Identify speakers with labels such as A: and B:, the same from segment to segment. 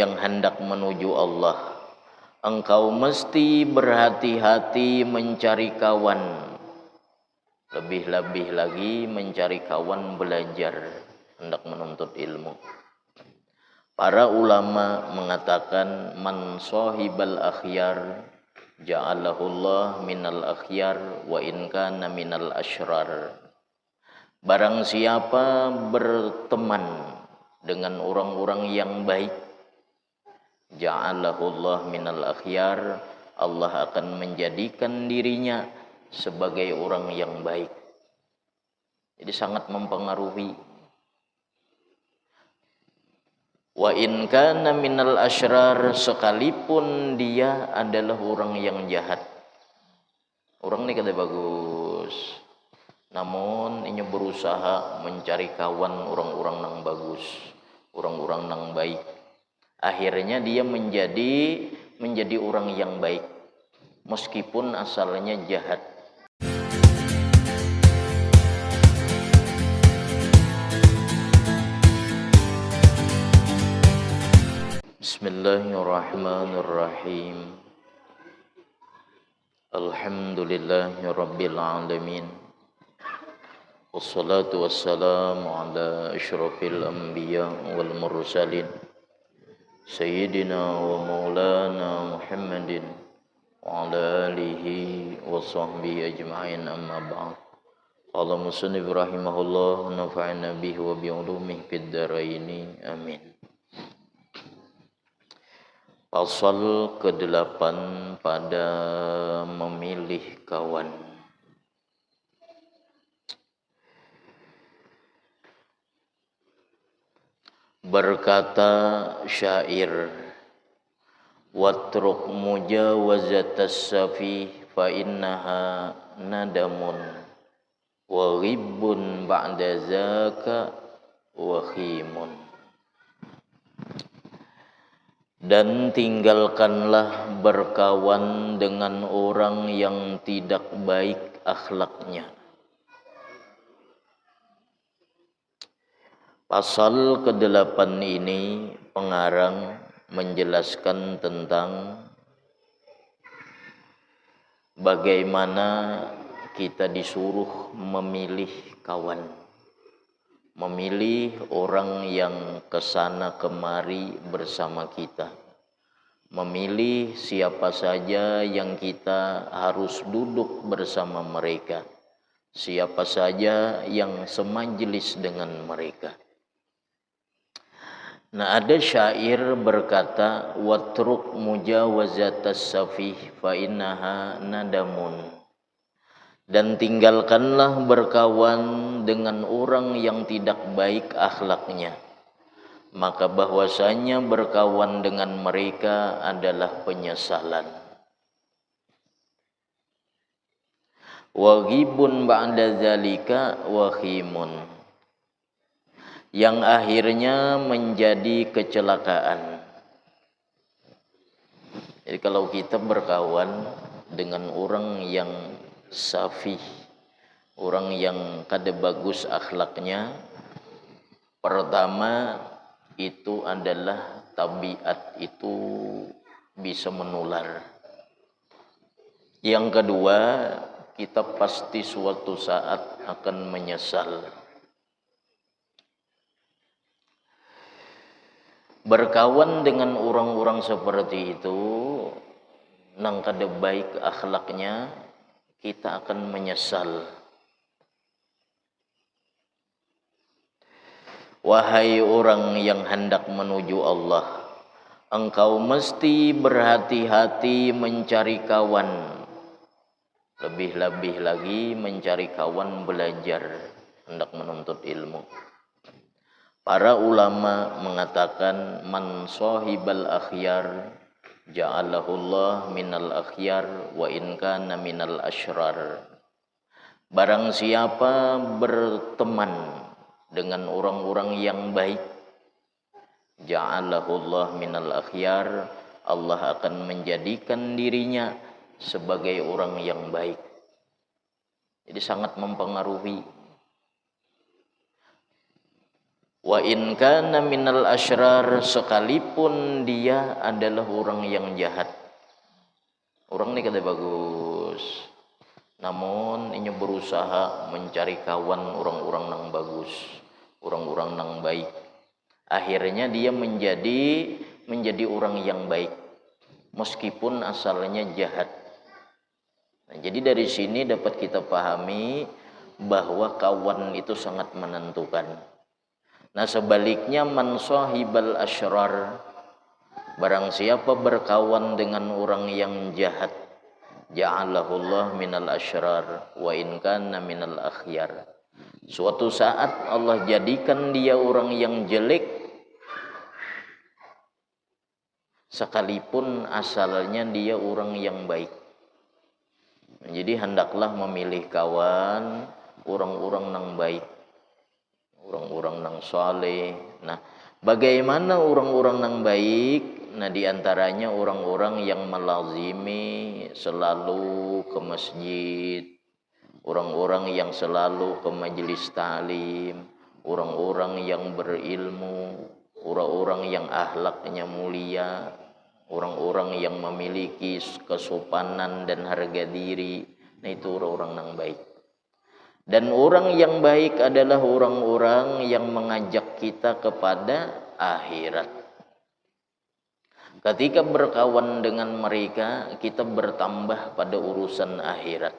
A: yang hendak menuju Allah, engkau mesti berhati-hati mencari kawan, lebih-lebih lagi mencari kawan belajar, hendak menuntut ilmu. Para ulama mengatakan man sahibal akhyar ja'alahullah minal akhyar wa in kana minal asyrar. Barang siapa berteman dengan orang-orang yang baik, ja'alahullah minal akhyar, Allah akan menjadikan dirinya sebagai orang yang baik. Jadi sangat mempengaruhi. Wa in kana minal asyrar, sekalipun dia adalah orang yang jahat. Orang ini kata bagus, namun ini berusaha mencari kawan orang-orang yang bagus, orang-orang yang baik. Akhirnya dia menjadi orang yang baik meskipun asalnya jahat. Bismillahirrahmanirrahim. Alhamdulillahirabbil alamin. Wassalatu wassalamu ala asyrafil anbiya wal mursalin. Sayyidina wa maulana Muhammadin wa ala alihi wa sahbihi ajma'in, amma ba'd. Qala musannif rahimahullah, nafa'ana bihi wa bi ulumihi fid dharaini, amin. Pasal ke-8 pada memilih kawan. Berkata syair, watruk mujawazatas safi fa innaha nadamun wa ghibbun ba'da zaka wa khimun. Dan tinggalkanlah berkawan dengan orang yang tidak baik akhlaknya. Pasal ke-8 ini pengarang menjelaskan tentang bagaimana kita disuruh memilih kawan, memilih orang yang kesana kemari bersama kita, memilih siapa saja yang kita harus duduk bersama mereka, siapa saja yang semajelis dengan mereka. Nah, ada syair berkata, watruk mujawazatas safih fa innaha nadamun. Dan tinggalkanlah berkawan dengan orang yang tidak baik akhlaknya, maka bahwasanya berkawan dengan mereka adalah penyesalan. Wa ghibun ba'da zalika wa khimun, yang akhirnya menjadi kecelakaan. Jadi kalau kita berkawan dengan orang yang safih, orang yang kada bagus akhlaknya, pertama itu adalah tabiat itu bisa menular. Yang kedua, kita pasti suatu saat akan menyesal. Berkawan dengan orang-orang seperti itu nang kada baik akhlaknya, kita akan menyesal. Wahai orang yang hendak menuju Allah, engkau mesti berhati-hati mencari kawan, lebih-lebih lagi mencari kawan belajar, hendak menuntut ilmu. Para ulama mengatakan man sahibal akhyar ja'alahullah minal akhyar wa in kana minal asyrar. Barang siapa berteman dengan orang-orang yang baik, ja'alahullah minal akhyar, Allah akan menjadikan dirinya sebagai orang yang baik. Jadi sangat mempengaruhi. Wa in kana minal asyrar, sekalipun dia adalah orang yang jahat. Orang ini kata bagus, namun ini berusaha mencari kawan orang-orang yang bagus, orang-orang yang baik. Akhirnya dia menjadi orang yang baik meskipun asalnya jahat. Nah, jadi dari sini dapat kita pahami bahwa kawan itu sangat menentukan. Nah, sebaliknya man sahibal asyrar, barang siapa berkawan dengan orang yang jahat, ja'alahullah minal asyrar wa in kana minal akhyar. Suatu saat Allah jadikan dia orang yang jelek sekalipun asalnya dia orang yang baik. Jadi hendaklah memilih kawan orang-orang yang baik, orang-orang yang saleh. Nah, bagaimana orang-orang yang baik? Nah, diantaranya orang-orang yang melazimi selalu ke masjid, orang-orang yang selalu ke majelis ta'lim, orang-orang yang berilmu, orang-orang yang akhlaknya mulia, orang-orang yang memiliki kesopanan dan harga diri. Nah, itu orang-orang yang baik. Dan orang yang baik adalah orang-orang yang mengajak kita kepada akhirat. Ketika berkawan dengan mereka, kita bertambah pada urusan akhirat.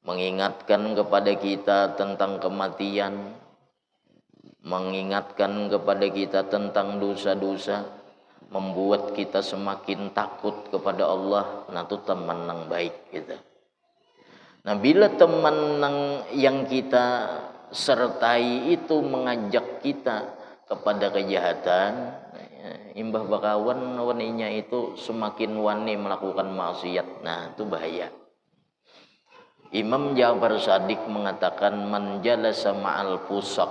A: Mengingatkan kepada kita tentang kematian, mengingatkan kepada kita tentang dosa-dosa, membuat kita semakin takut kepada Allah. Nah, itu teman yang baik kita. Nah, bila teman yang kita sertai itu mengajak kita kepada kejahatan, imbah bakawan waninya itu semakin wani melakukan maksiat. Nah, itu bahaya. Imam Ja'far Shadiq mengatakan man jalasa ma'al fusaq,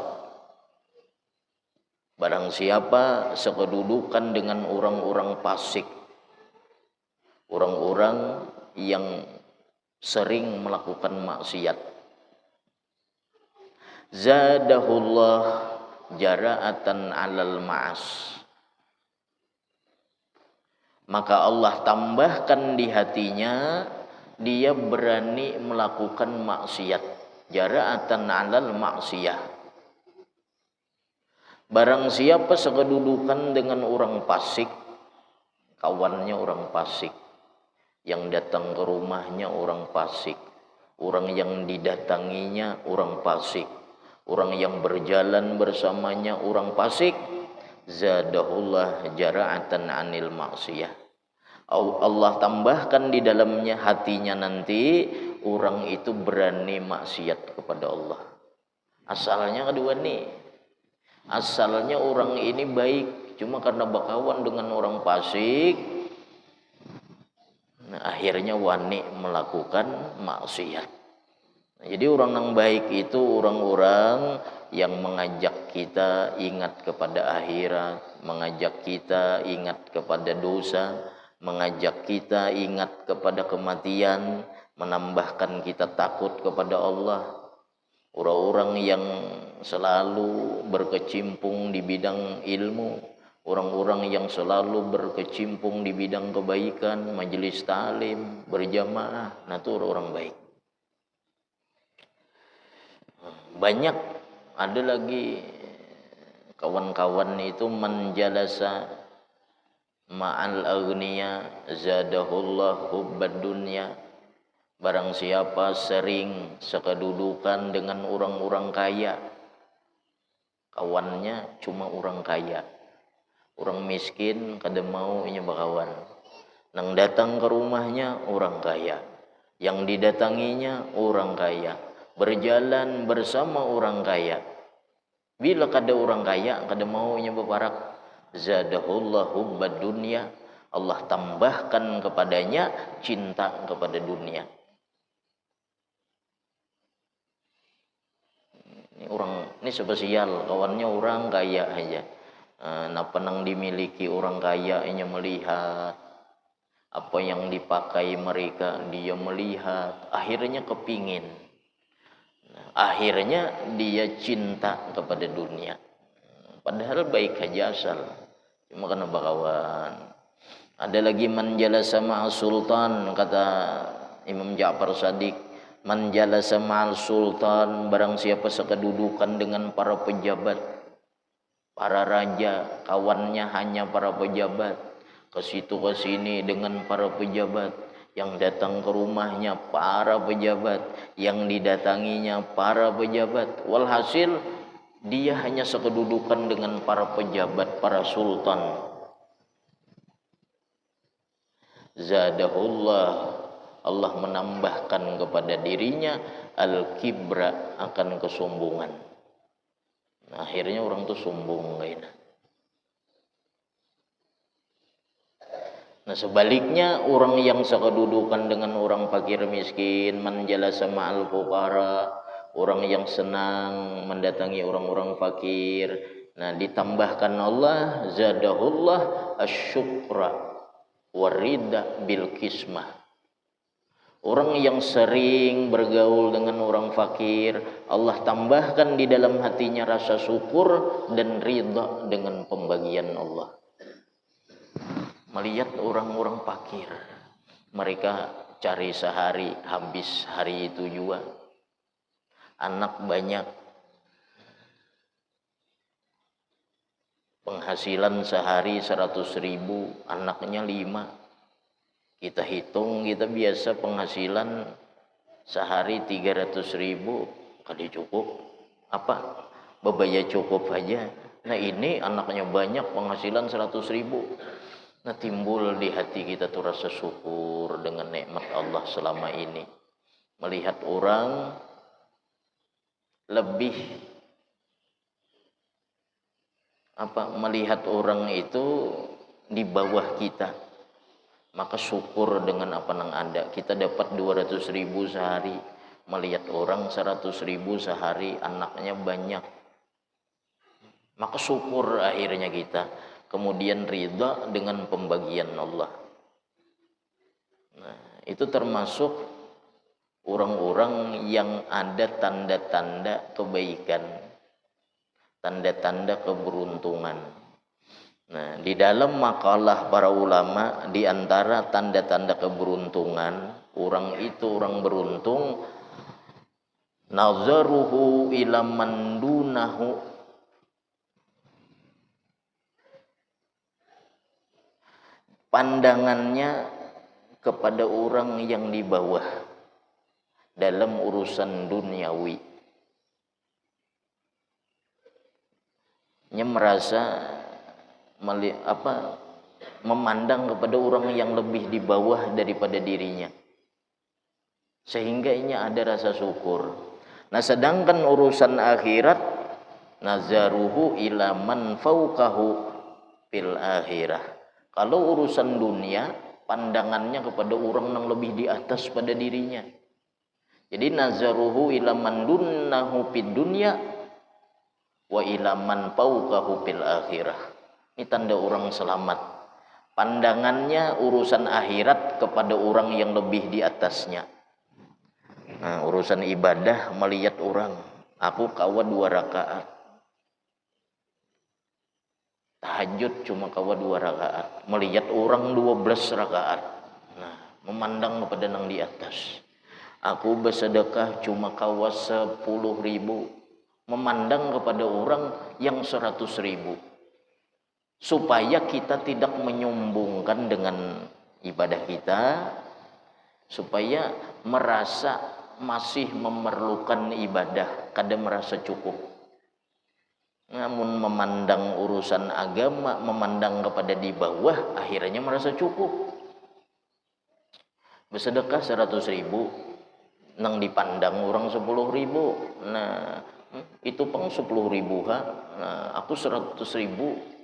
A: barang siapa sekedudukan dengan orang-orang fasik, orang-orang yang sering melakukan maksiat, zadahullah jara'atan 'alal ma'as, maka Allah tambahkan di hatinya dia berani melakukan maksiat, jara'atan 'alal ma'siyah. Barang siapa sekedudukan dengan orang fasik, kawannya orang fasik, yang datang ke rumahnya orang fasik, orang yang didatanginya orang fasik, orang yang berjalan bersamanya orang fasik, zadahullah jara'atan 'anil maksiyah. Allah tambahkan di dalamnya hatinya nanti orang itu berani maksiat kepada Allah. Asalnya kedua nih, asalnya orang ini baik, cuma karena berkawan dengan orang fasik, nah, akhirnya wani melakukan maksiat. Nah, jadi orang yang baik itu orang-orang yang mengajak kita ingat kepada akhirat, mengajak kita ingat kepada dosa, mengajak kita ingat kepada kematian, menambahkan kita takut kepada Allah. Orang-orang yang selalu berkecimpung di bidang ilmu, orang-orang yang selalu berkecimpung di bidang kebaikan, majelis ta'lim, berjamaah, nah itu orang baik. Banyak ada lagi kawan-kawan itu menjalasa ma'al aghniya zadahullah hubbad dunya. Barang siapa sering sekedudukan dengan orang-orang kaya, kawannya cuma orang kaya, orang miskin kada mau inya berkawan. Nang datang ke rumahnya orang kaya, yang didatanginya orang kaya, berjalan bersama orang kaya. Bila kada orang kaya kada mau inya berparak, zadahullah hubbad dunya, Allah tambahkan kepadanya cinta kepada dunia. Ini spesial, kawannya orang kaya aja. Nah, penang dimiliki orang kaya, hanya melihat apa yang dipakai mereka, dia melihat, akhirnya kepingin. Nah, akhirnya dia cinta kepada dunia. Padahal baik aja asal, cuma karena bakawan. Ada lagi man jalasa ma'al sultan, kata Imam Ja'far Shadiq, man jalasa ma'al sultan, barang siapa sekedudukan dengan para pejabat, para raja, kawannya hanya para pejabat, ke situ ke sini dengan para pejabat, yang datang ke rumahnya para pejabat, yang didatanginya para pejabat. Walhasil dia hanya sekedudukan dengan para pejabat, para sultan. Zadahullah, Allah menambahkan kepada dirinya al-kibra, akan kesombongan. Nah, akhirnya orang tuh sombong kayaknya. Nah, sebaliknya orang yang sekedudukan dengan orang fakir miskin, man jalasa ma'al fuqara, orang yang senang mendatangi orang-orang fakir. Nah, ditambahkan Allah zadahullah asyukra warida bil kismah. Orang yang sering bergaul dengan orang fakir, Allah tambahkan di dalam hatinya rasa syukur dan ridha dengan pembagian Allah. Melihat orang-orang fakir, mereka cari sehari, habis hari itu juga. Anak banyak, penghasilan sehari 100.000, anaknya 5. Kita hitung, kita biasa penghasilan sehari 300.000, kali cukup apa? Bebaya cukup aja. Nah, ini anaknya banyak, penghasilan 100.000. Nah, timbul di hati kita tuh rasa syukur dengan nikmat Allah selama ini. Melihat orang lebih melihat orang itu di bawah kita, maka syukur dengan apa yang ada. Kita dapat 200.000 sehari, melihat orang 100.000 sehari, anaknya banyak, maka syukur akhirnya kita. Kemudian ridha dengan pembagian Allah. Nah, itu termasuk orang-orang yang ada tanda-tanda kebaikan, tanda-tanda keberuntungan. Nah, di dalam makalah para ulama, di antara tanda-tanda keberuntungan orang itu, orang beruntung, nazaruhu ila man dunahu, pandangannya kepada orang yang di bawah dalam urusan duniawi. Nya merasa memandang kepada orang yang lebih di bawah daripada dirinya, sehingga ini ada rasa syukur. Nah, sedangkan urusan akhirat, nazaruhu ila man fauqahu fil akhirah. Kalau urusan dunia, pandangannya kepada orang yang lebih di atas pada dirinya. Jadi nazaruhu ila man dunnahu fid dunya wa ila man fauqahu fil akhirah. Ini tanda orang selamat. Pandangannya urusan akhirat kepada orang yang lebih di atasnya. Nah, urusan ibadah, melihat orang, aku kawa 2 rakaat. Tahajud cuma kawa 2 rakaat, melihat orang 12 rakaat. Nah, memandang kepada yang di atas. Aku bersedekah cuma kawa 10.000, memandang kepada orang yang 100.000. Supaya kita tidak menyombongkan dengan ibadah kita, supaya merasa masih memerlukan ibadah, kadang merasa cukup. Namun memandang urusan agama, memandang kepada di bawah, akhirnya merasa cukup. Bersedekah 100.000, nang dipandang orang 10.000. Nah, itu peng 10.000 ha. Nah, aku 100.000.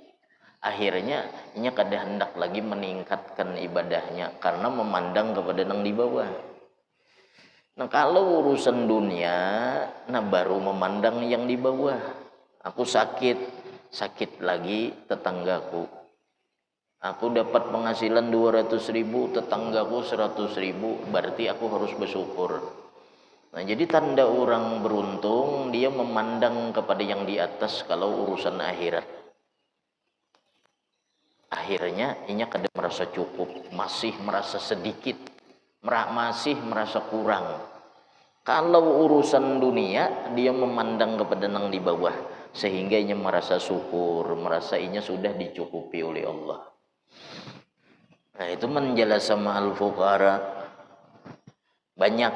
A: Akhirnya nya kada hendak lagi meningkatkan ibadahnya karena memandang kepada nang di bawah. Nah, kalau urusan dunia, nah baru memandang yang di bawah. Aku sakit lagi tetanggaku. Aku dapat penghasilan 200.000, tetanggaku 100.000, berarti aku harus bersyukur. Nah, jadi tanda orang beruntung, dia memandang kepada yang di atas kalau urusan akhirat. Akhirnya inya kada merasa cukup, masih merasa sedikit, masih merasa kurang. Kalau urusan dunia dia memandang kepada yang di bawah, sehingga inya merasa syukur, merasa inya sudah dicukupi oleh Allah. Nah itu menjelas sama al-fuqara. Banyak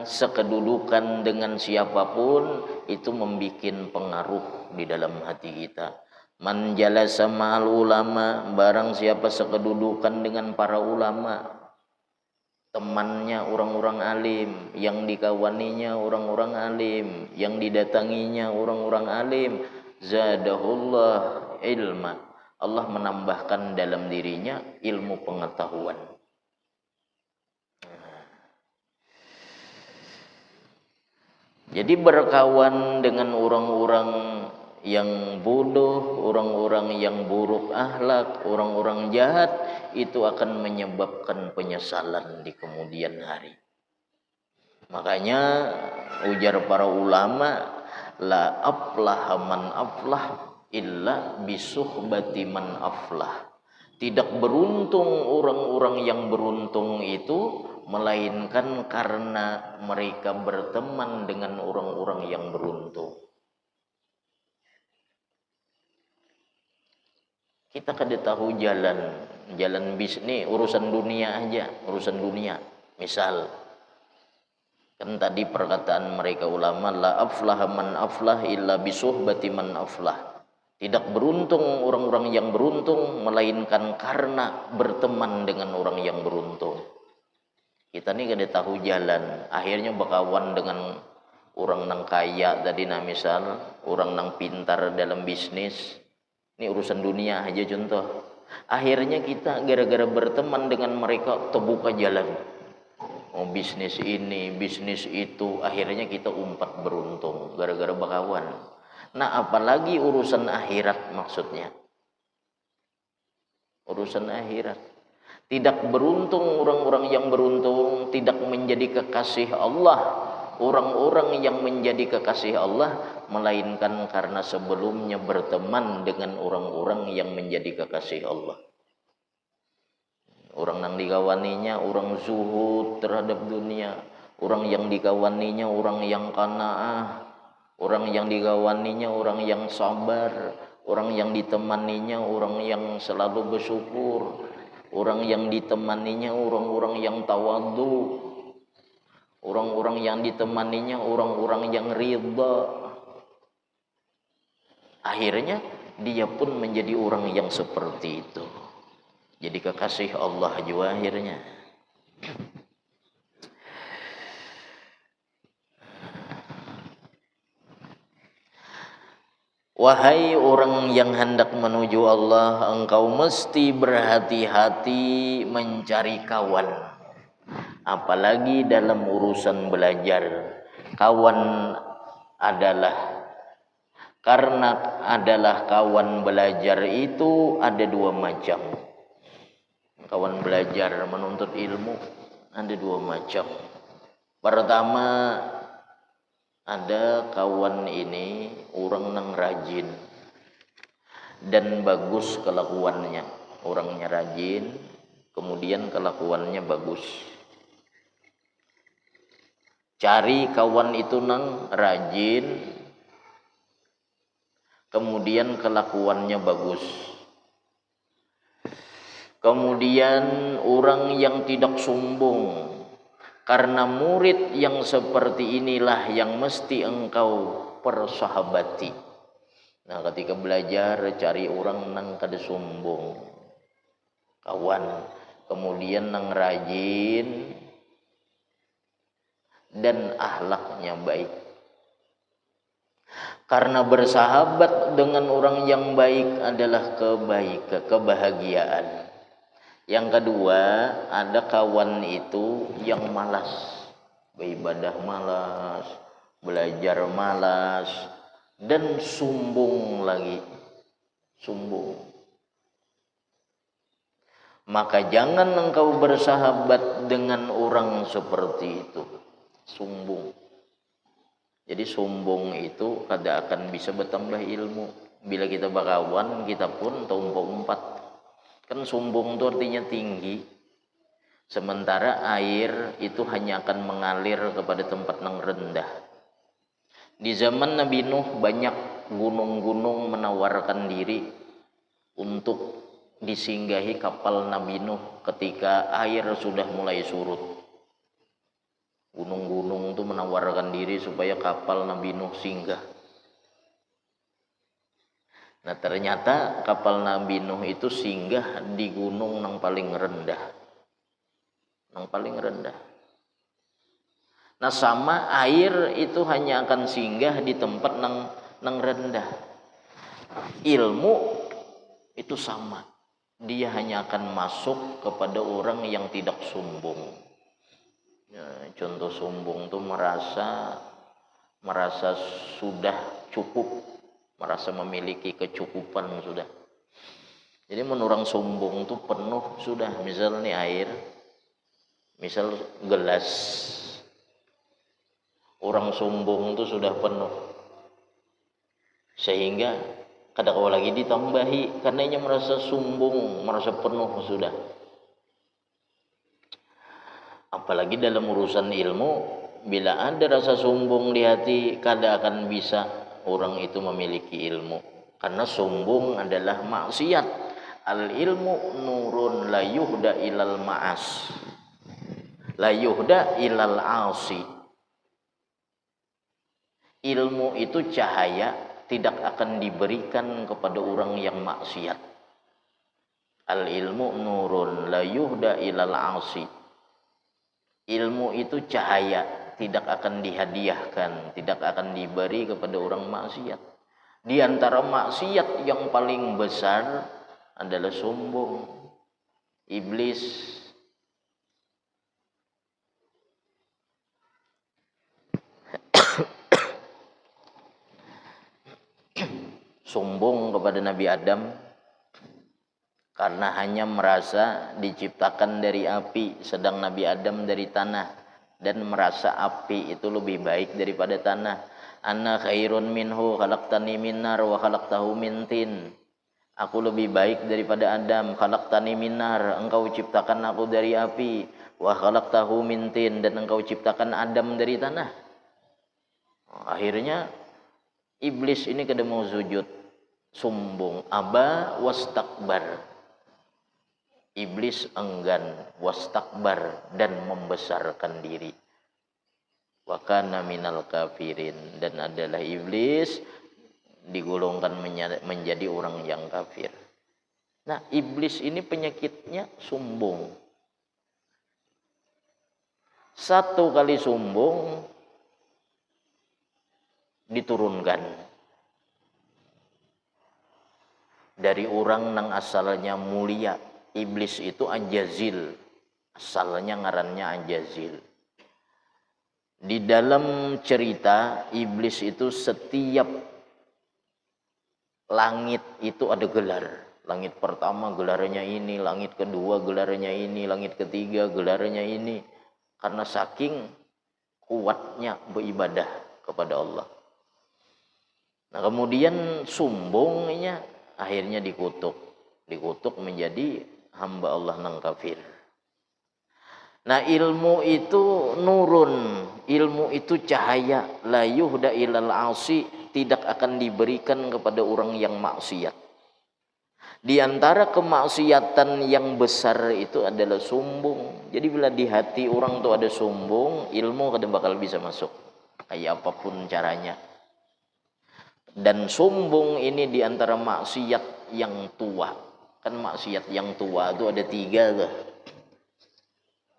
A: sekedudukan dengan siapapun itu membuat pengaruh di dalam hati kita. Man jalasa ma'al ulama, barang siapa sekedudukan dengan para ulama, temannya orang-orang alim, yang dikawaninya orang-orang alim, yang didatanginya orang-orang alim, zadahullah ilma, Allah menambahkan dalam dirinya ilmu pengetahuan. Jadi berkawan dengan orang-orang yang bodoh, orang-orang yang buruk akhlak, orang-orang jahat, itu akan menyebabkan penyesalan di kemudian hari. Makanya ujar para ulama, la aflaha man aflah illa bisuhbati man aflah. Tidak beruntung orang-orang yang beruntung itu, melainkan karena mereka berteman dengan orang-orang yang beruntung. Kita kada tahu jalan bisnis, urusan dunia aja, urusan dunia. Misal, kan tadi perkataan mereka ulama, la aflaha man aflah illa bisuhbati man aflah. Tidak beruntung orang-orang yang beruntung, melainkan karena berteman dengan orang yang beruntung. Kita ni kada tahu jalan, akhirnya berkawan dengan orang nang kaya tadi, nah misal orang nang pintar dalam bisnis. Ini urusan dunia aja contoh. Akhirnya kita gara-gara berteman dengan mereka terbuka jalan. Oh bisnis ini, bisnis itu, akhirnya kita umpat beruntung gara-gara berkawan. Nah apalagi urusan akhirat maksudnya. Urusan akhirat. Tidak beruntung orang-orang yang beruntung, tidak menjadi kekasih Allah. Orang-orang yang menjadi kekasih Allah, melainkan karena sebelumnya berteman dengan orang-orang yang menjadi kekasih Allah. Orang yang dikawaninya orang zuhud terhadap dunia, orang yang dikawaninya orang yang qanaah, orang yang dikawaninya orang yang sabar, orang yang ditemaninya orang yang selalu bersyukur, orang yang ditemaninya orang-orang yang tawadhu, orang-orang yang ditemaninya orang-orang yang ridha. Akhirnya dia pun menjadi orang yang seperti itu, jadi kekasih Allah juga akhirnya. Wahai orang yang hendak menuju Allah, engkau mesti berhati-hati mencari kawan. Apalagi dalam urusan belajar. Kawan adalah kawan belajar itu ada dua macam. Kawan belajar menuntut ilmu ada dua macam. Pertama, ada kawan ini orang yang rajin dan bagus kelakuannya. Orangnya rajin, kemudian kelakuannya bagus. Cari kawan itu nang rajin, kemudian kelakuannya bagus. Kemudian orang yang tidak sombong. Karena murid yang seperti inilah yang mesti engkau persahabati. Nah, ketika belajar cari orang nang kada sombong, kawan, kemudian nang rajin dan akhlaknya baik. Karena bersahabat dengan orang yang baik adalah kebahagiaan. Yang kedua, ada kawan itu yang malas, beribadah malas, belajar malas, dan sombong lagi, sombong. Maka jangan engkau bersahabat dengan orang seperti itu, sombong. Jadi sombong itu kada akan bisa bertambah ilmu. Bila kita bakawan, kita pun umpat. Kan sombong itu artinya tinggi. Sementara air itu hanya akan mengalir kepada tempat yang rendah. Di zaman Nabi Nuh banyak gunung-gunung menawarkan diri untuk disinggahi kapal Nabi Nuh ketika air sudah mulai surut. Gunung-gunung itu menawarkan diri supaya kapal Nabi Nuh singgah. Nah ternyata kapal Nabi Nuh itu singgah di gunung yang paling rendah. Yang paling rendah. Nah sama air itu hanya akan singgah di tempat yang rendah. Ilmu itu sama. Dia hanya akan masuk kepada orang yang tidak sombong. Ya, contoh sombong itu merasa sudah cukup, merasa memiliki kecukupan sudah. Jadi menurut orang sombong itu penuh sudah. Misal nih air, misal gelas, orang sombong itu sudah penuh, sehingga kadang lagi ditambahi karena ia merasa sombong, merasa penuh sudah. Apalagi dalam urusan ilmu, bila ada rasa sombong di hati, kada akan bisa orang itu memiliki ilmu. Karena sombong adalah maksiat. Al ilmu nurun la yuhda ilal ma'as, la yuhda ilal asi. Ilmu itu cahaya, tidak akan diberikan kepada orang yang maksiat. Al ilmu nurun la yuhda ilal asi. Ilmu itu cahaya, tidak akan dihadiahkan, tidak akan diberi kepada orang maksiat. Di antara maksiat yang paling besar adalah sombong. Iblis sombong kepada Nabi Adam karena hanya merasa diciptakan dari api, sedang Nabi Adam dari tanah, dan merasa api itu lebih baik daripada tanah. Ana khairun minhu khalaqtani min nar wa khalaqtahu min tin. Aku lebih baik daripada Adam, khalaqtani min nar, engkau ciptakan aku dari api, wa khalaqtahu min tin, dan engkau ciptakan Adam dari tanah. Akhirnya iblis ini kada mau sujud, sombong, aba wastakbar. Iblis enggan, wastakbar, dan membesarkan diri. Wa kana minal kafirin, dan adalah iblis digolongkan menjadi orang yang kafir. Nah, iblis ini penyakitnya sombong. Satu kali sombong diturunkan dari orang yang asalnya mulia. Iblis itu Anjazil, asalnya ngarannya Anjazil. Di dalam cerita iblis itu setiap langit itu ada gelar. Langit pertama gelarnya ini, langit kedua gelarnya ini, langit ketiga gelarnya ini. Karena saking kuatnya beribadah kepada Allah. Nah kemudian sombongnya akhirnya dikutuk menjadi hamba Allah nang kafir. Nah ilmu itu nurun, ilmu itu cahaya, la yuhda ilal asi, tidak akan diberikan kepada orang yang maksiat. Di antara kemaksiatan yang besar itu adalah sombong. Jadi bila di hati orang itu ada sombong, ilmu kada bakal bisa masuk, kayak apapun caranya. Dan sombong ini di antara maksiat yang tua. Kan maksiat yang tua itu ada 3 tuh.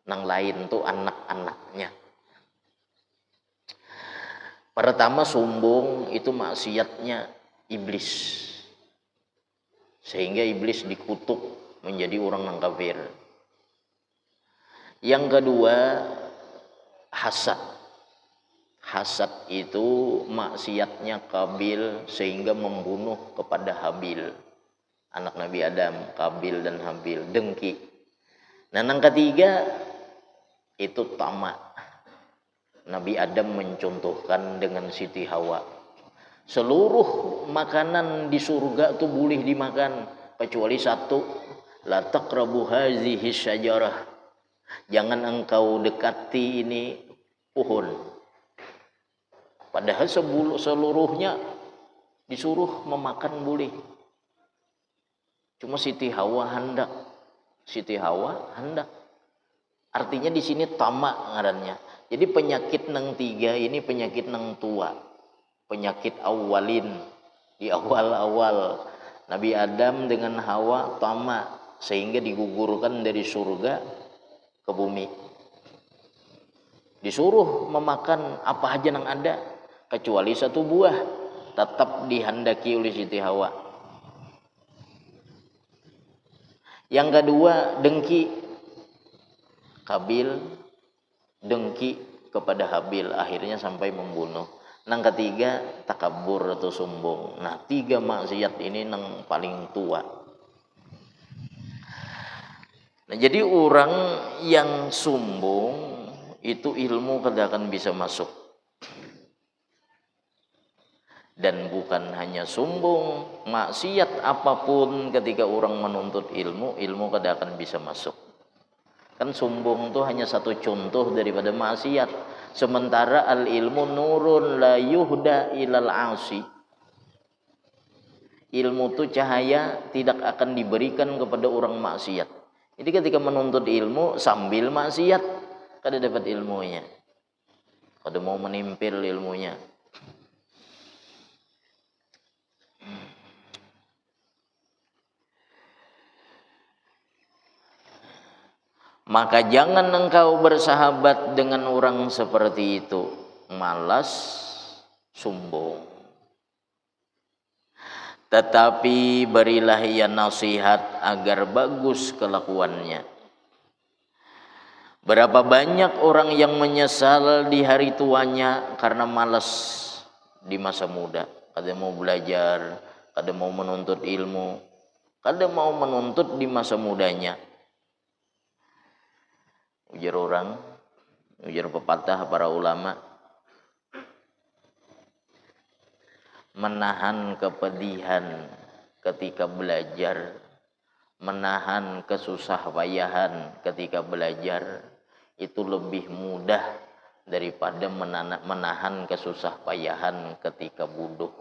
A: Nang lain tuh anak-anaknya. Pertama sombong itu maksiatnya iblis. Sehingga iblis dikutuk menjadi orang yang kafir. Yang kedua hasad. Hasad itu maksiatnya Qabil sehingga membunuh kepada Habil. Anak Nabi Adam, Qabil dan Habil, dengki. Nah yang ketiga itu tamak. Nabi Adam mencontohkan dengan Siti Hawa. Seluruh makanan di surga itu boleh dimakan kecuali satu, la taqrabu hazihi syajarah, jangan engkau dekati ini pohon. Padahal seluruhnya disuruh memakan boleh. Cuma Siti Hawa hendak. Artinya di sini tamak ngarannya. Jadi penyakit nang tiga ini penyakit nang tua. Penyakit awalin. Di awal-awal Nabi Adam dengan Hawa tamak sehingga digugurkan dari surga ke bumi. Disuruh memakan apa aja yang ada kecuali satu buah, tetap dihendaki oleh Siti Hawa. Yang kedua, dengki. Kabil dengki kepada Habil, akhirnya sampai membunuh. Yang ketiga, takabur atau sombong. Nah, 3 maksiat ini yang paling tua. Nah, jadi orang yang sombong itu ilmu kada akan bisa masuk. Dan bukan hanya sombong, maksiat apapun ketika orang menuntut ilmu kada akan bisa masuk. Kan sombong itu hanya satu contoh daripada maksiat. Sementara al ilmu nurun la yuhda ilal asi. Ilmu itu cahaya tidak akan diberikan kepada orang maksiat. Jadi ketika menuntut ilmu sambil maksiat, kada dapat ilmunya. Kada mau menimpil ilmunya. Maka jangan engkau bersahabat dengan orang seperti itu, malas, sombong. Tetapi berilah ia nasihat agar bagus kelakuannya. Berapa banyak orang yang menyesal di hari tuanya karena malas di masa muda. Kada mau belajar, kada mau menuntut ilmu, kada mau menuntut di masa mudanya. Ujar pepatah para ulama, menahan kepedihan ketika belajar, menahan kesusah payahan ketika belajar itu lebih mudah daripada menahan kesusah payahan ketika bodoh.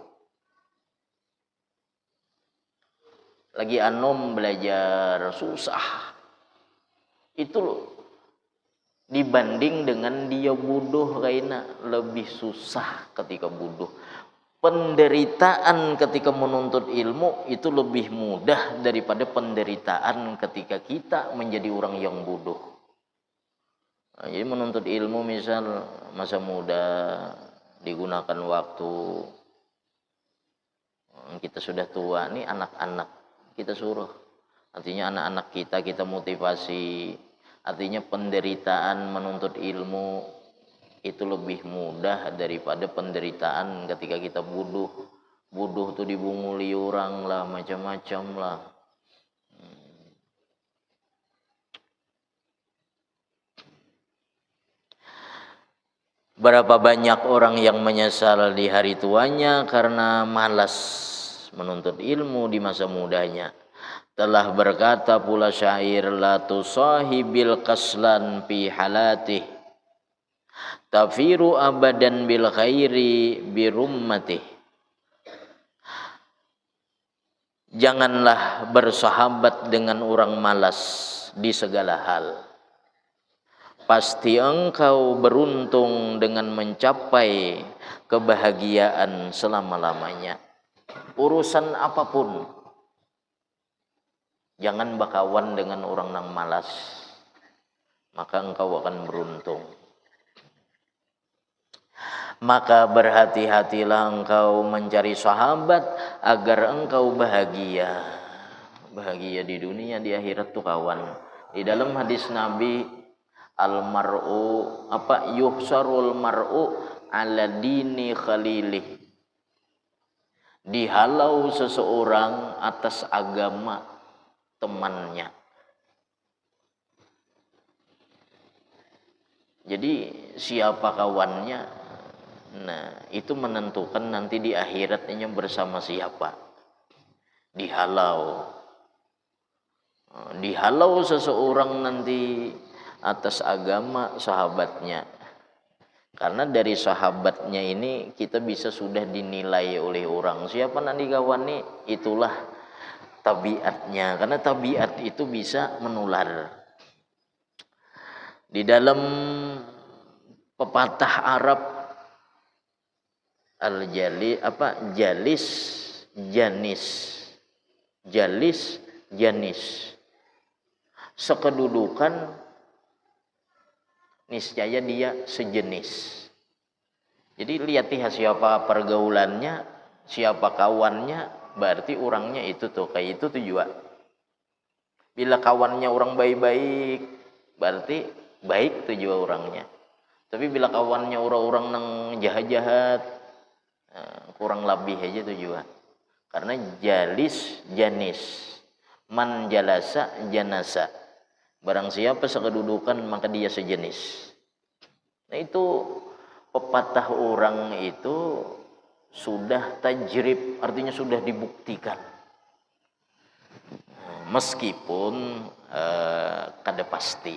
A: Lagi anom belajar susah, itu loh, dibanding dengan dia bodoh kayaknya lebih susah ketika bodoh. Penderitaan ketika menuntut ilmu itu lebih mudah daripada penderitaan ketika kita menjadi orang yang bodoh. Nah, jadi menuntut ilmu misal masa muda digunakan waktu, kita sudah tua, nih anak-anak kita suruh. Artinya anak-anak kita motivasi. Artinya penderitaan menuntut ilmu itu lebih mudah daripada penderitaan ketika kita bodoh. Bodoh tuh dibunguli orang lah, macam-macam lah. Berapa banyak orang yang menyesal di hari tuanya karena malas menuntut ilmu di masa mudanya. Telah berkata pula syair, la tusahibil kaslan fi halatih tafiru abadan bil khairi birummatih. Janganlah bersahabat dengan orang malas di segala hal. Pasti engkau beruntung dengan mencapai kebahagiaan selama-lamanya. Urusan apapun, jangan berkawan dengan orang yang malas, maka engkau akan beruntung. Maka berhati-hatilah engkau mencari sahabat agar engkau bahagia. Bahagia di dunia, di akhirat tuh kawan. Di dalam hadis Nabi, yuhsarul mar'u ala dini khalilih. Dihalau seseorang atas agama temannya. Jadi siapa kawannya Nah, itu menentukan nanti di akhiratnya bersama siapa. Dihalau. Dihalau seseorang nanti atas agama sahabatnya. Karena dari sahabatnya ini kita bisa sudah dinilai oleh orang. Siapa nanti kawan nih? Itulah tabiatnya. Karena tabiat itu bisa menular. Di dalam pepatah Arab jalis janis. Jalis janis. Sekedudukan niscaya dia sejenis. Jadi lihat siapa pergaulannya, siapa kawannya, berarti orangnya itu tuh kayak itu tuh juga. Bila kawannya orang baik-baik, berarti baik tuh juga orangnya. Tapi bila kawannya orang-orang yang jahat-jahat, kurang lebih aja tuh juga. Karena jalis janis, man jalasa janasa. Barang siapa sekedudukan maka dia sejenis. Nah itu pepatah orang itu sudah tajrib, artinya sudah dibuktikan. Meskipun kada pasti.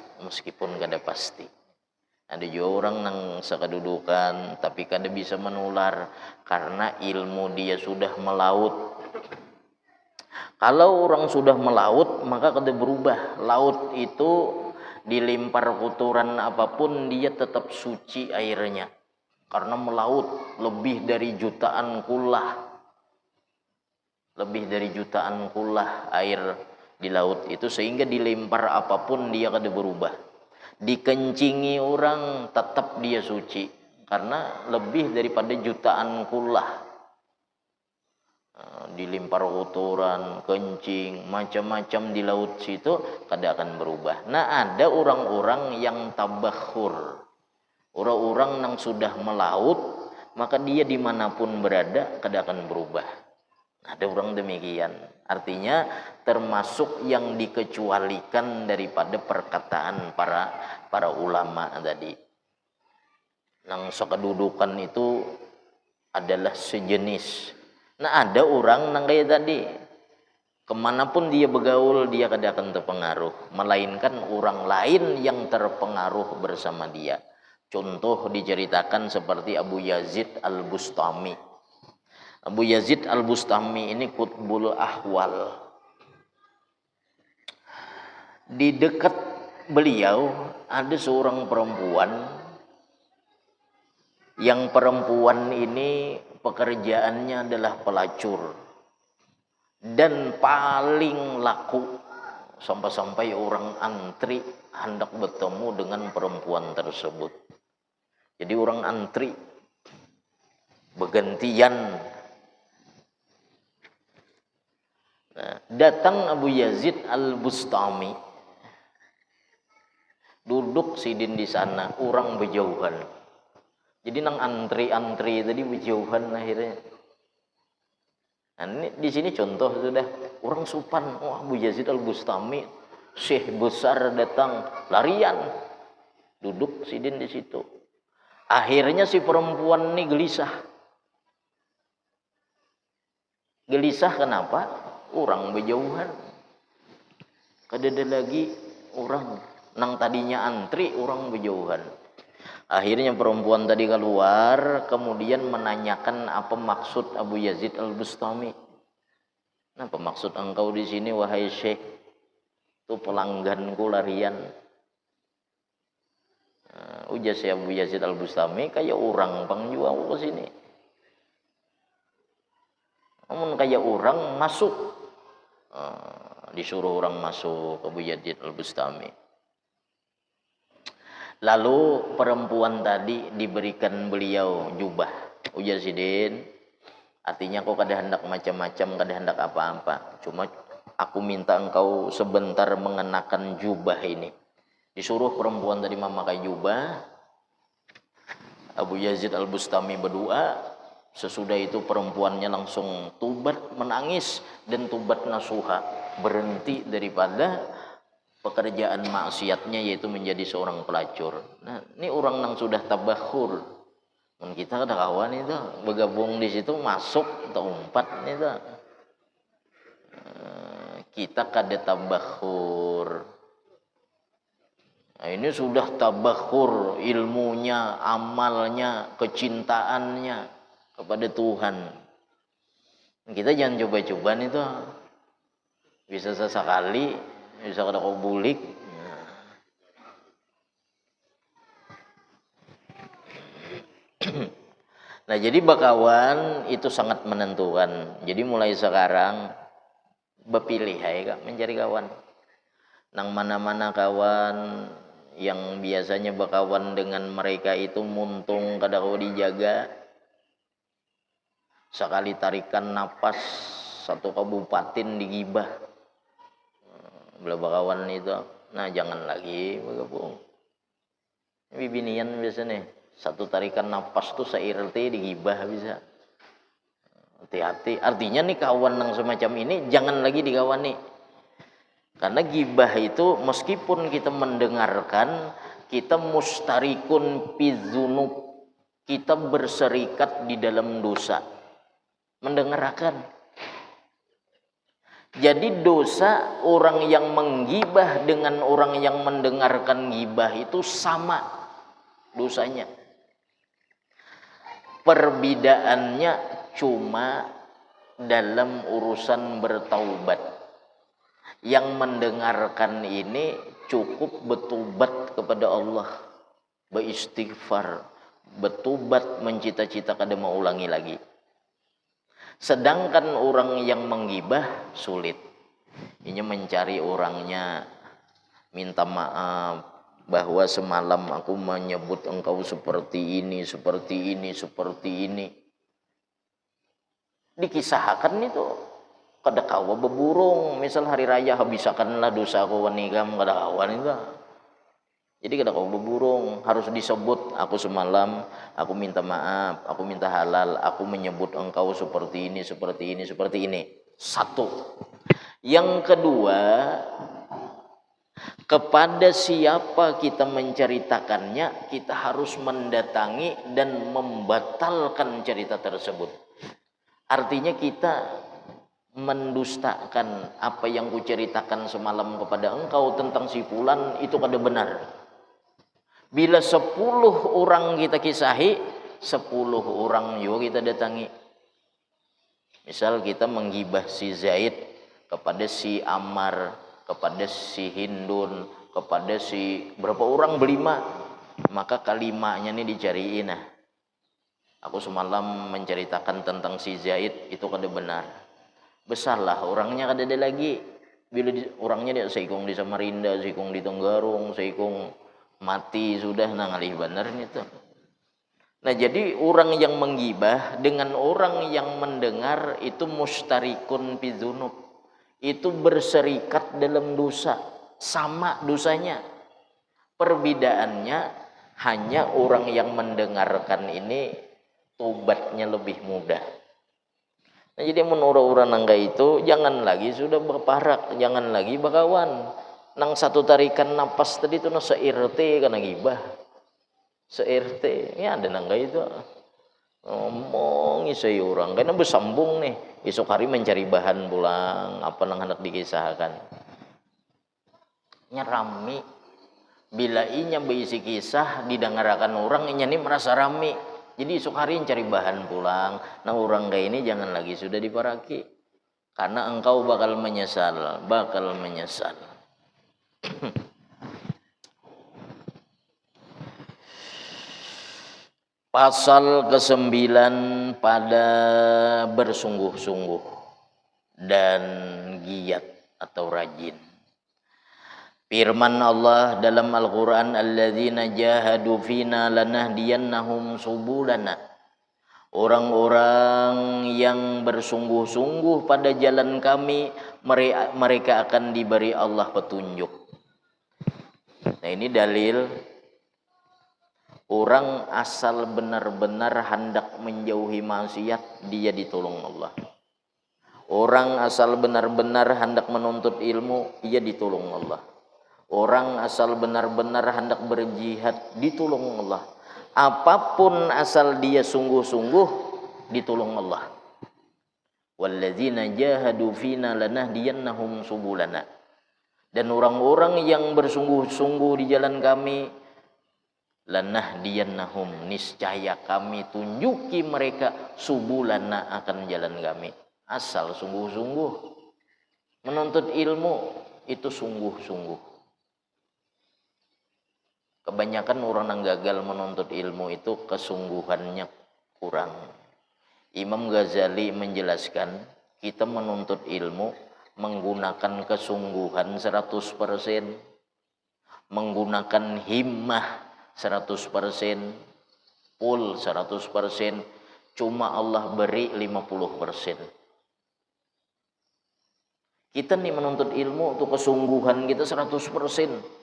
A: Ada juga orang yang sekedudukan tapi kada bisa menular karena ilmu dia sudah melaut. Kalau orang sudah melaut maka kada berubah. Laut itu dilempar kotoran apapun dia tetap suci airnya. Karena melaut lebih dari jutaan kullah. Lebih dari jutaan kullah air di laut itu sehingga dilempar apapun dia kada berubah. Dikencingi orang tetap dia suci karena lebih daripada jutaan kullah. Dilempar kotoran, kencing, macam-macam di laut situ kada akan berubah. Nah, ada orang-orang yang tabakhur. Orang-orang yang sudah melaut, maka dia dimanapun berada kada akan berubah. Ada orang demikian. Artinya termasuk yang dikecualikan daripada perkataan para ulama tadi. Yang sekedudukan itu adalah sejenis. Nah ada orang yang kayak tadi, kemanapun dia bergaul dia kada akan terpengaruh, melainkan orang lain yang terpengaruh bersama dia. Contoh diceritakan seperti Abu Yazid Al-Bustami. Abu Yazid Al-Bustami ini qutbul ahwal. Di dekat beliau ada seorang perempuan, yang perempuan ini pekerjaannya adalah pelacur dan paling laku, sampai-sampai orang antri hendak bertemu dengan perempuan tersebut. Jadi orang antri bergantian. Nah, datang Abu Yazid Al-Bustami, duduk sidin di sana, orang berjauhan. Jadi nang antri tadi berjauhan akhirnya. Nah, ini di sini contoh sudah orang supan. Wah, Abu Yazid Al-Bustami, syekh besar datang, larian, duduk sidin di situ. Akhirnya si perempuan ini gelisah. Gelisah kenapa? Orang berjauhan. Kada ada lagi orang nang tadinya antri, orang berjauhan. Akhirnya perempuan tadi keluar, kemudian menanyakan apa maksud Abu Yazid Al-Bustami. Apa maksud engkau di sini wahai syekh? Itu pelangganku larian. Ujar si Abu Yazid Al-Bustami, kayak orang pangjuang ke sini. Namun kayak orang masuk. Disuruh orang masuk Abu Yazid Al-Bustami. Lalu perempuan tadi diberikan beliau jubah. Ujar sidin, artinya kau kada hendak macam-macam, kada hendak apa-apa. Cuma aku minta engkau sebentar mengenakan jubah ini. Disuruh perempuan tadi memakai jubah. Abu Yazid Al-Bustami berdoa. Sesudah itu perempuannya langsung tubat menangis dan tubat nasuha, berhenti daripada pekerjaan maksiatnya yaitu menjadi seorang pelacur. Nah, ini orang yang sudah tabakhur, mun kita ada kawan itu bergabung di situ masuk atau umpat itu kita kada tabakhur. Nah, ini sudah tabakhur ilmunya, amalnya, kecintaannya kepada Tuhan. Kita jangan coba-coba itu. Bisa sesekali, bisa kada kubulik. Nah, jadi bakawan itu sangat menentukan. Jadi mulai sekarang berpilih ya Kak, mencari kawan. Nang mana-mana kawan yang biasanya bakawan dengan mereka itu muntung kada kau dijaga. Sekali tarikan napas satu kabupaten digibah. Belah bakawan itu. Nah, jangan lagi bergabung. Bibinian biasanya satu tarikan napas tuh se-RT digibah bisa. Hati-hati. Artinya nih kawan yang semacam ini jangan lagi digawani. Karena gibah itu meskipun kita mendengarkan, kita mustarikun pizunub. Kita berserikat di dalam dosa. Mendengarkan. Jadi dosa orang yang menggibah dengan orang yang mendengarkan gibah itu sama dosanya. Perbedaannya cuma dalam urusan bertaubat. Yang mendengarkan ini cukup bertobat kepada Allah, beristighfar, bertobat mencita-cita kada mau ulangi lagi. Sedangkan orang yang menggibah sulit. Ini mencari orangnya, minta maaf bahwa semalam aku menyebut engkau seperti ini, seperti ini, seperti ini. Dikisahkan itu kada kawa beburung. Misal hari raya habisakanlah dosa aku wanikam kada kawan itu. Jadi kada kawa beburung, harus disebut aku semalam aku minta maaf, aku minta halal, aku menyebut engkau seperti ini, seperti ini, seperti ini. Satu. Yang kedua, kepada siapa kita menceritakannya, kita harus mendatangi dan membatalkan cerita tersebut. Artinya kita mendustakan apa yang kuceritakan semalam kepada engkau tentang si fulan itu kada benar. Bila 10 orang kita kisahi, 10 orang juga kita datangi. Misal kita menggibah si Zaid kepada si Ammar, kepada si Hindun, kepada si berapa orang berlima, maka kalimanya ini dicariin. Nah, aku semalam menceritakan tentang si Zaid itu kada benar. Besarlah orangnya kada ada lagi. Bila orangnya dia seikung di Samarinda, seikung di Tenggarong, seikung mati sudah nangalih benar itu. Nah, jadi orang yang menggibah dengan orang yang mendengar itu mustarikun pizunub. Itu berserikat dalam dosa, sama dosanya. Perbedaannya hanya orang yang mendengarkan ini tobatnya lebih mudah. Nah, jadi menurut orang nangga itu jangan lagi sudah berparak, jangan lagi bakawan. Nang satu tarikan napas tadi itu no se-RT kana gibah. Se-RT ya ada nangga itu. Ngomong isai orang karena bersambung nih. Esok hari mencari bahan pulang apa nang hendak dikisahkan. Nyerami bila inya berisi kisah didengarkan orang inya nih merasa rami. Jadi esok hari cari bahan pulang. Nah, orang kayak ini jangan lagi sudah diparaki. Karena engkau bakal menyesal, bakal menyesal. Pasal ke-9 pada bersungguh-sungguh dan giat atau rajin. Firman Allah dalam Al-Quran, alladzina jahadu fina lanahdiyannahum subulana. Orang-orang yang bersungguh-sungguh pada jalan kami, mereka akan diberi Allah petunjuk. Nah, ini dalil orang asal benar-benar hendak menjauhi maksiat, dia ditolong Allah. Orang asal benar-benar hendak menuntut ilmu, ia ditolong Allah. Orang asal benar-benar hendak berjihad, ditolong Allah. Apapun asal dia sungguh-sungguh, ditolong Allah. Walladzina jahadu fina lanahdiyannahum subulana. Dan orang-orang yang bersungguh-sungguh di jalan kami, lanahdiyannahum, niscaya kami tunjuki mereka subulana, akan jalan kami. Asal sungguh-sungguh. Menuntut ilmu itu sungguh-sungguh. Kebanyakan orang yang gagal menuntut ilmu itu kesungguhannya kurang. Imam Ghazali menjelaskan, kita menuntut ilmu menggunakan kesungguhan 100%, menggunakan himmah 100%, full 100%, cuma Allah beri 50%. Kita nih menuntut ilmu untuk kesungguhan kita 100%.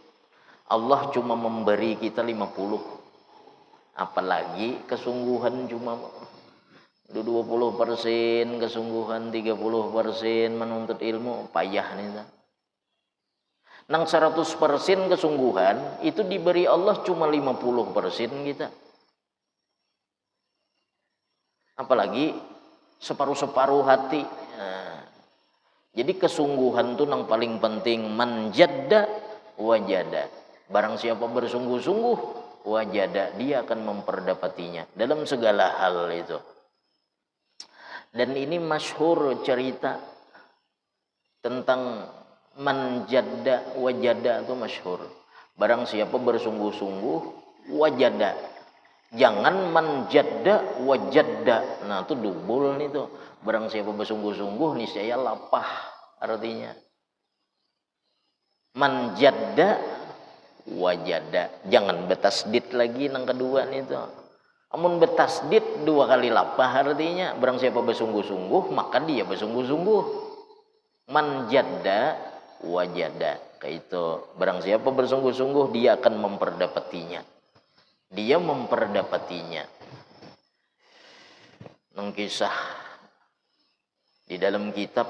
A: Allah cuma memberi kita 50. Apalagi kesungguhan cuma 20%, kesungguhan 30% menuntut ilmu, payah nih. Nang 100% kesungguhan itu diberi Allah cuma 50% kita. Apalagi separuh-separuh hati. Nah, jadi kesungguhan tuh yang paling penting, manjadda wajada. Barang siapa bersungguh-sungguh, wajada, dia akan memperdapatinya dalam segala hal itu. Dan ini masyhur cerita tentang manjadda wajada itu masyhur. Barang siapa bersungguh-sungguh, wajada. Jangan manjadda wajadda. Nah itu double nih tuh. Barang siapa bersungguh-sungguh, niscaya lapah artinya. Manjadda wajada, jangan betasdid lagi nang kedua nih tuh. Amun betasdid 2 kali lapah artinya, barang siapa bersungguh-sungguh maka dia bersungguh-sungguh. Manjadda wajada, kayak itu. Barang siapa bersungguh-sungguh, dia akan memperdapatinya. Dia memperdapatinya. Nang kisah di dalam kitab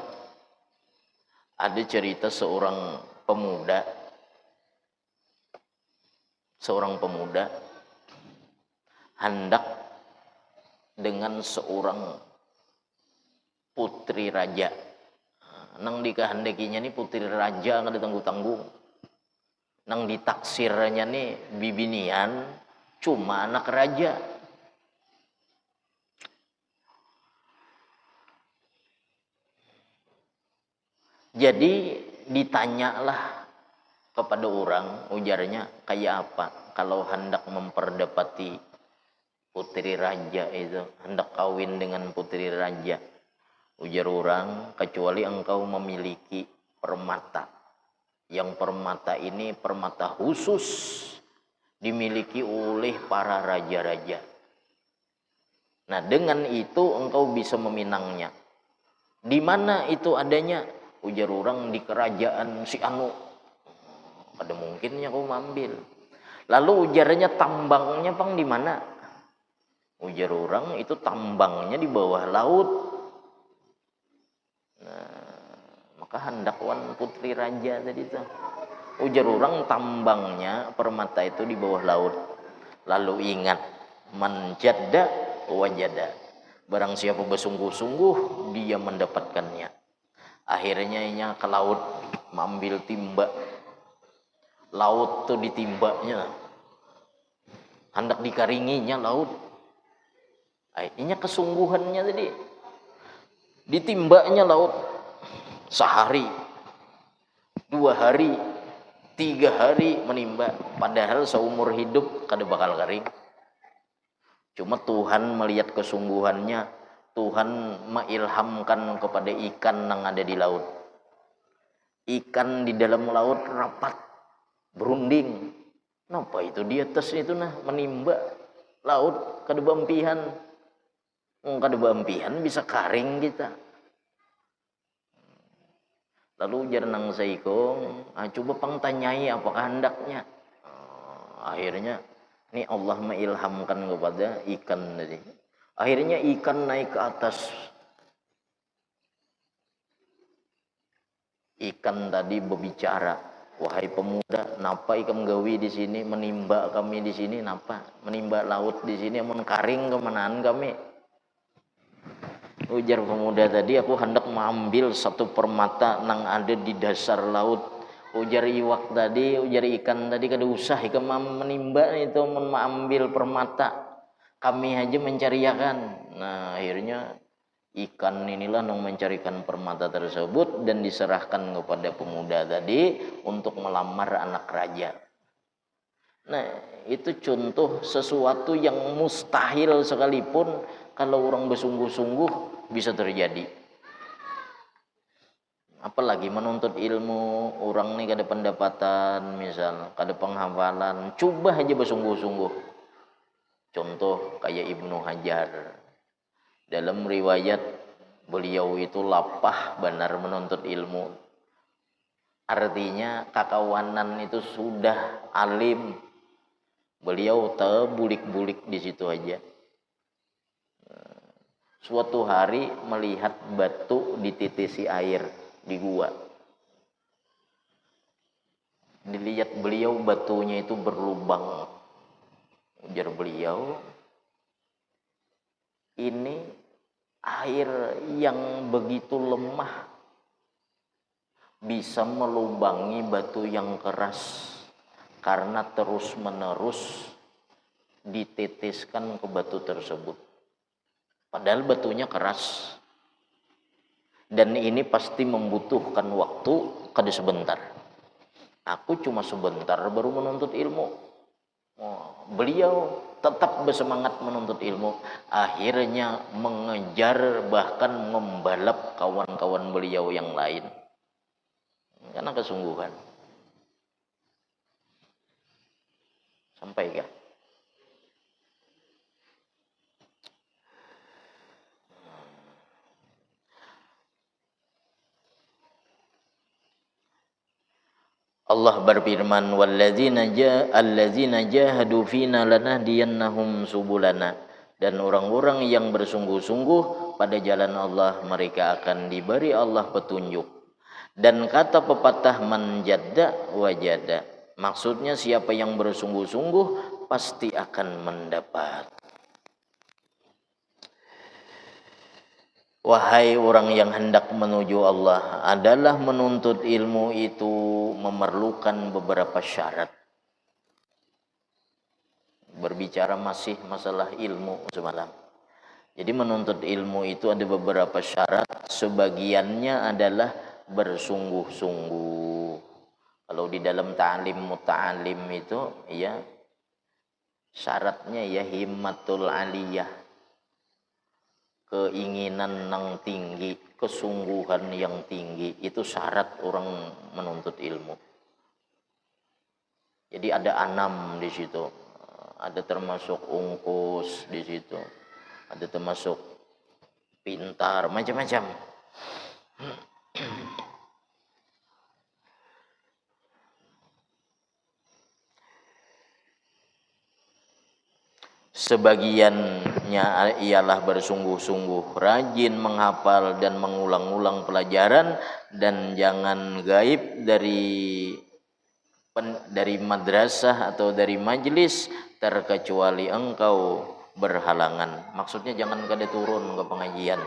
A: ada cerita seorang pemuda hendak dengan seorang putri raja. Nang dikehendakinya nih putri raja nggak ditanggung-tanggung. Nang ditaksirnya nih bibinian cuma anak raja. Jadi ditanyalah kepada orang, ujarnya, kayak apa kalau hendak memperdapati putri raja itu, hendak kawin dengan putri raja? Ujar orang, kecuali engkau memiliki permata. Yang permata ini permata khusus dimiliki oleh para raja-raja. Nah dengan itu engkau bisa meminangnya. Di mana itu adanya? Ujar orang, di kerajaan si anu. Ada mungkinnya kau ambil. Lalu ujarnya, tambangnya pang di mana? Ujar orang, itu tambangnya di bawah laut. Nah, maka hendakwan putri raja tadi itu. Ujar orang, tambangnya permata itu di bawah laut. Lalu ingat, manjadda wajada. Barang siapa bersungguh-sungguh, dia mendapatkannya. Akhirnya ia ke laut mengambil timba. Laut tuh ditimbaknya, hendak dikaringinya laut. Ini kesungguhannya tadi. Ditimbaknya laut sehari, 2 hari, 3 hari menimba. Padahal seumur hidup kada bakal kering. Cuma Tuhan melihat kesungguhannya, Tuhan mengilhamkan kepada ikan yang ada di laut. Ikan di dalam laut rapat, berunding. Kenapa itu di atas itu menimba laut kada bampihan. Kada bampihan bisa karing kita. Lalu ujar nang saikong, coba pang tanyai apakah hendaknya. Akhirnya ini Allah mengilhamkan kepada ikan tadi. Akhirnya ikan naik ke atas. Ikan tadi berbicara, wahai pemuda, napa ikam gawi di sini, menimba kami di sini, napa menimba laut di sini, amun karing kemanaan kami. Ujar pemuda tadi, aku hendak mengambil satu permata nang ada di dasar laut. Ujar iwak tadi, ujar ikan tadi, kada usah ikam menimba itu, mengambil permata, kami aja mencariakan. Nah akhirnya ikan inilah yang mencarikan permata tersebut dan diserahkan kepada pemuda tadi untuk melamar anak raja. Nah itu contoh sesuatu yang mustahil sekalipun kalau orang bersungguh-sungguh bisa terjadi. Apalagi menuntut ilmu, orang nih kada pendapatan misal, kada penghafalan, coba aja bersungguh-sungguh. Contoh kayak Ibnu Hajar, dalam riwayat beliau itu lapah benar menuntut ilmu. Artinya kakawanan itu sudah alim. Beliau terbulik-bulik di situ aja. Suatu hari melihat batu dititisi air di gua. Dilihat beliau batunya itu berlubang. Ujar beliau, ini air yang begitu lemah bisa melubangi batu yang keras karena terus-menerus dititiskan ke batu tersebut. Padahal batunya keras. Dan ini pasti membutuhkan waktu kada sebentar. Aku cuma sebentar baru menuntut ilmu. Beliau tetap bersemangat menuntut ilmu, akhirnya mengejar bahkan membalap kawan-kawan beliau yang lain karena kesungguhan. Sampai kah? Allah berfirman, alladzina jahadu fina lanahdiyannahum subulana, dan orang-orang yang bersungguh-sungguh pada jalan Allah mereka akan diberi Allah petunjuk. Dan kata pepatah man jadda wajada, maksudnya siapa yang bersungguh-sungguh pasti akan mendapat. Wahai orang yang hendak menuju Allah, adalah menuntut ilmu itu memerlukan beberapa syarat. Berbicara masih masalah ilmu semalam. Jadi menuntut ilmu itu ada beberapa syarat, sebagiannya adalah bersungguh-sungguh. Kalau di dalam ta'lim muta'alim itu ya syaratnya ya himmatul aliyah, keinginan yang tinggi, kesungguhan yang tinggi, itu syarat orang menuntut ilmu. Jadi ada 6 di situ, ada termasuk ungkus di situ, ada termasuk pintar, macam-macam. Sebagiannya ialah bersungguh-sungguh, rajin menghafal dan mengulang-ulang pelajaran, dan jangan gaib dari madrasah atau dari majelis terkecuali engkau berhalangan. Maksudnya jangan kada turun ke pengajian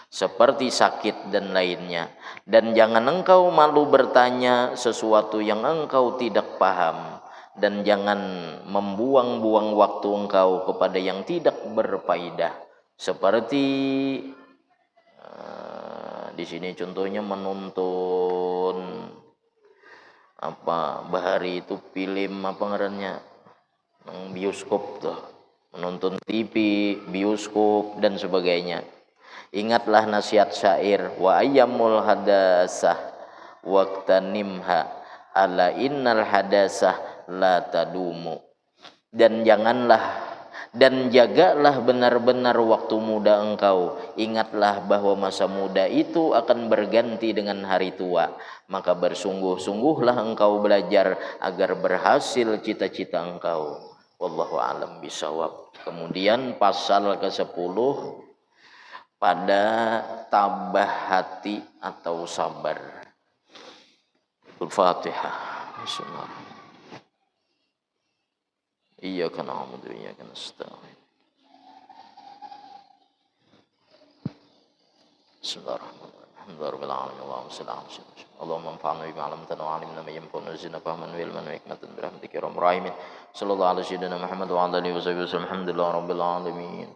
A: seperti sakit dan lainnya, dan jangan engkau malu bertanya sesuatu yang engkau tidak paham, dan jangan membuang-buang waktu engkau kepada yang tidak berfaedah, seperti di sini contohnya menonton bahari itu film ngarannya bioskop tuh, menonton TV, bioskop dan sebagainya. Ingatlah nasihat syair, wa ayyamul hadasah waqtanimha ala innal hadasah la tadumu. Dan jagalah benar-benar waktu muda engkau. Ingatlah bahwa masa muda itu akan berganti dengan hari tua. Maka bersungguh-sungguhlah engkau belajar agar berhasil cita-cita engkau. Wallahu a'lam bishawab. Kemudian pasal ke-10 pada tabah hati atau sabar. Al-Fatihah. Bismillah. Iyyaka na'budu wa iyyaka nasta'in. Bismillahirrahmanirrahim. Alhamdulillahirabbil alamin. Allahumma shalli ala sayyidina. Allahumma anfa'na bima 'allamtana wa 'allimna ma yanfa'una wa zidna fahman wa ilman wa hikmatan bi rahmatika ya arhamar rahimin. Sallallahu alaihi wa sallam Muhammad wa ala alihi wa sahbihi wasallam. Alhamdulillahirabbil alamin.